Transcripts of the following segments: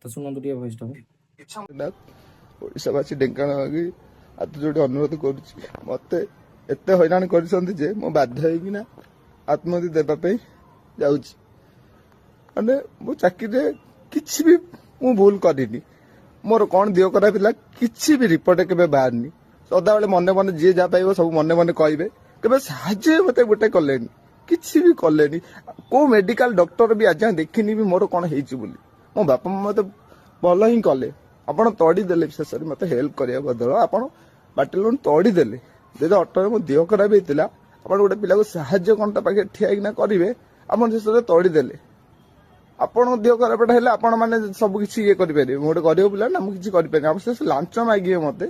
तो शुणु टे भोइस ओडावासी ढेଙ୍କାନାଳ हाथ जोड़ी अनुरोध करते एत हैरान कर बाध्य होना आत्महत्या देवाई जाऊँगी माने मो चाकरी किसी भी मु भूल करनी मोर कौन देह खराब था किसी भी रिपोर्ट के बाहरनी सदा बेले मन मन जी जहाँ पाइब सब मन मन कहे के साहय मत गोटे कले किसी भी कले को मेडिकल डॉक्टर भी आज देखनी भी मोर कौन हो मो बापा मत भल ही कले आपड़ तड़ीदे शेष में मत हेल्प करने बदल आप बाटे लोन तड़ीदे जब अटो मो देह खराब होता आप गोटे पिला को साहय कौन पाखे ठिया करेंगे आप शेष में तड़ीदे आपण देह खराब है आपण मैंने सब किसी ये करेंगे गोटे गरीब पिला ना मुझे करें शेष लांच मागे मत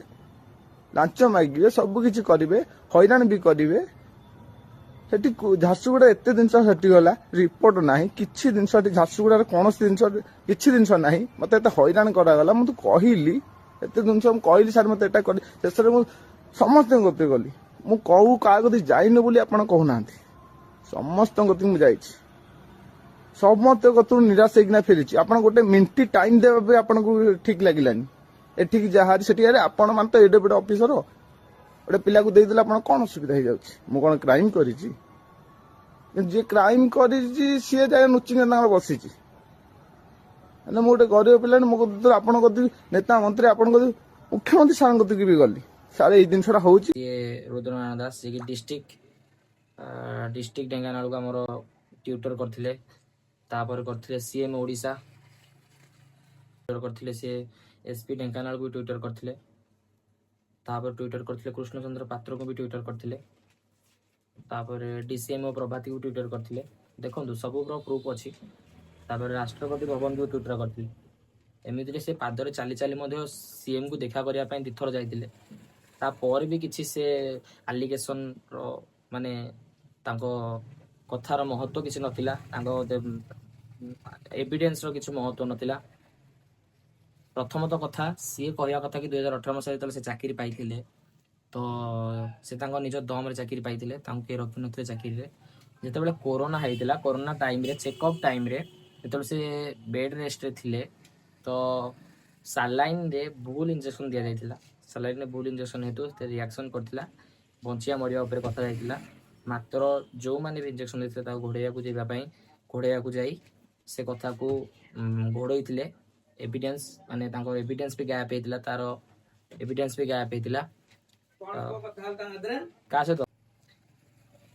लांच मागे सब किसी करेंगे हैरान भी करेंगे झारसुगुड़ा एत जिन गला रिपोर्ट ना कि जिन झारसुगुड़ा कौन किसी जिन ना मत एत हैरान करागला मुझे कहली एत जिन कहली सार मत शेष में समस्त गति गली मु कहू क्या गति जाइन बोली आप कहना समस्त गति मुझे समस्त गत निराश होना फेरी आप गोटे मिनिट टाइम देवा आपको ठीक लगिलानी एठिक जहाँ से आपण मान तो एडे बड़े ऑफिसर गोटे पिला को देदेले आप कौन असुविधा हो जाऊँ कौन क्राइम करी जी क्राइम कर सी जाए नुचिंग बसी गोटे गरीब पिला मो आप नेता मंत्री आप मुख्यमंत्री सार कत भी गली सारे ये जिनसा हो रुद्रनारायण दास जी डिस्ट्रिक्ट ढेଙ୍କାନାଳ को आमर ट्यूटर करते करते सीएम ओडिशा करते सी एसपी ढेଙ୍କାନାଳ को ट्विटर करते ट्विटर करते कृष्णचंद्र पात्र को भी ट्विटर करते डीसीएमओ प्रभाती को ट्विटर करते देखो सब प्रूफ अच्छी राष्ट्रपति भवन को ट्विटर करते एमती से पादरे चली चली सीएम को देखा करने दिथर जाते तापर भी किसी से आलिगेसन माने कथार महत्व किसी नाला एविडेंस किसी महत्व नाला प्रथमतः कथा सी कहवा कथा कि 2018 मसीह जो चाकरी पाई तो से निज दम चाकरी पाई किए रखी ना चाकरी जिते कोरोना होता कोरोना टाइम रे चेकअप टाइम रे जो से बेड रेस्ट थे तो सालाइन रे भूल इंजेक्शन दि जाता सालाइन रे भूल इंजेक्शन हेतु रिएक्शन करता बंचिया मरिया कथा जाता मात्र जो मैंने भी इंजेक्शन देते घोड़ाइया जावाई घोड़ाइया जाई से कथा को घोड़ई एविडेंस माने एविडेंस भी गायब होता तार एविडेंस भी गायब होता क्या सहित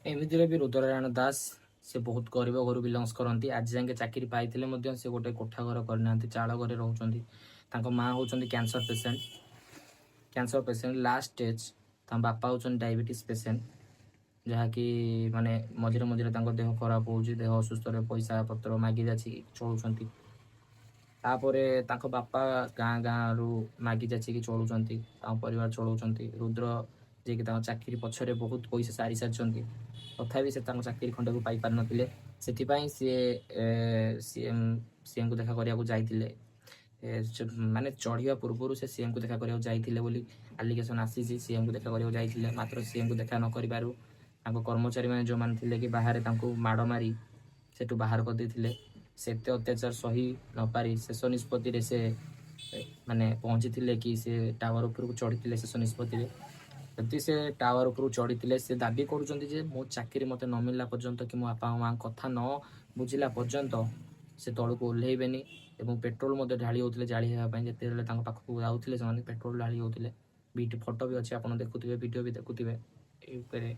एमती भी रुद्रनारायण दास से बहुत गरीब घर बिलंग्स करती आज जाके चाकरी पाई से गोटे कोठा घर करना चाल घर रोच माँ होती कैंसर पेसेंट लास्ट स्टेज बापा होती डायबिटीज पेसेंट जहाँकि माने मझे मझे देह खराब हो देह असुस्थ पैसा पत्र मागी जा चलुंट बापा गाँ गाँ रु मागी जाचिकी चलुंट परिवार चलाउंट रुद्र जी कि चाकरी पछरे बहुत पैसा सारी सारी तथापि से चाकरी खंड को पाई पार नथिले सेथिपाई सीएम को देखा करने जाइए माने चढ़िया पूर्व से सीएम को देखा करने जाइए बोली आलिगेसन आसी सीएम को देखा करने जाइए मात्र सीएम को देखा न करू कर्मचारी मैंने जो मैंने कि बाहर माड़ मारी सेठू बाहर कर देते से अत्याचार सही न पारी शेष निष्पत्ति से माने पहुंची थे कि से टावर उपरକୁ चढ़ी शेष निष्पत्ति जदि से टावर उपरକୁ चढ़ी से दाबी कर मो चाकरी मत न मिलला पर्यंत कि मो बापा माँ कथा न बुझिला पर्यंत से तल को ओह्लैबेनी और पेट्रोल ढाली होते जाली होगापी जिते पाखक जाते से पेट्रोल ढाली होते बीट फोटो भी अच्छे आप देखुए वीडियो भी देखुए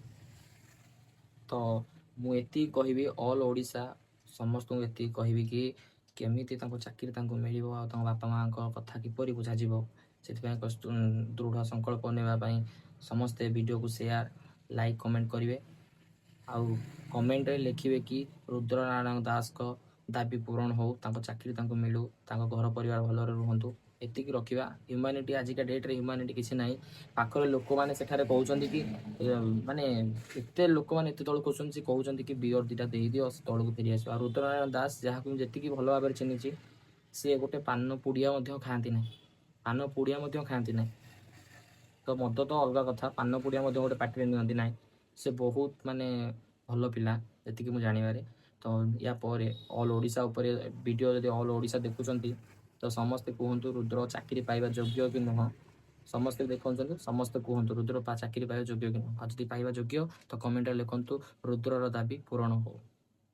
तो मुझे कहबी ऑल ओडिशा समस्त को ये कहबी कि केमिति चाकरी मिल बापा माँ कथा किपर बुझा से दृढ़ संकल्प नापी समस्ते वीडियो को शेयर लाइक कमेंट करेंगे आउ कमेंट लिखे कि रुद्रनारायण दास को दाबी पूरण हो चाकरी मिलू घर परिवार भल रुहतु एति रखा ह्यूमानिटी आजिका डेट्रे ह्यूमानिटी किसी ना पाखर लोक मैंने सेठारे कहते कि माने एत लोक मैंने एत तौक कहते कि बियर दुटा दे दियो तौक फेरी आस रुद्रनारायण दास जहाँ को जी भल भाव चिन्ह सी गोटे पान पुड़िया खाती ना पान पुड़िया खाती ना तो मद तो अलग कथा पान पुड़िया गोटे पार्टी नियंती ना से बहुत माने भल पिला जी मुझे जानवर तो या ऑल ओडिशा वीडियो जब ऑल ओडिशा देखुं ତ ସମସ୍ତେ କୁହନ୍ତୁ ରୁଦ୍ର ଚାକିରି ପାଇବା ଯୋଗ୍ୟ କି ନୁହଁ। ସମସ୍ତେ ଦେଖାଉଛନ୍ତି, ସମସ୍ତେ କୁହନ୍ତୁ ରୁଦ୍ର ଚାକିରି ପାଇବା ଯୋଗ୍ୟ କି ନୁହଁ। ଆଉ ଯଦି ପାଇବା ଯୋଗ୍ୟ ତ କମେଣ୍ଟରେ ଲେଖନ୍ତୁ ରୁଦ୍ରର ଦାବି ପୂରଣ ହଉ।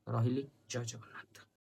ରହିଲି, ଜୟ ଜଗନ୍ନାଥ।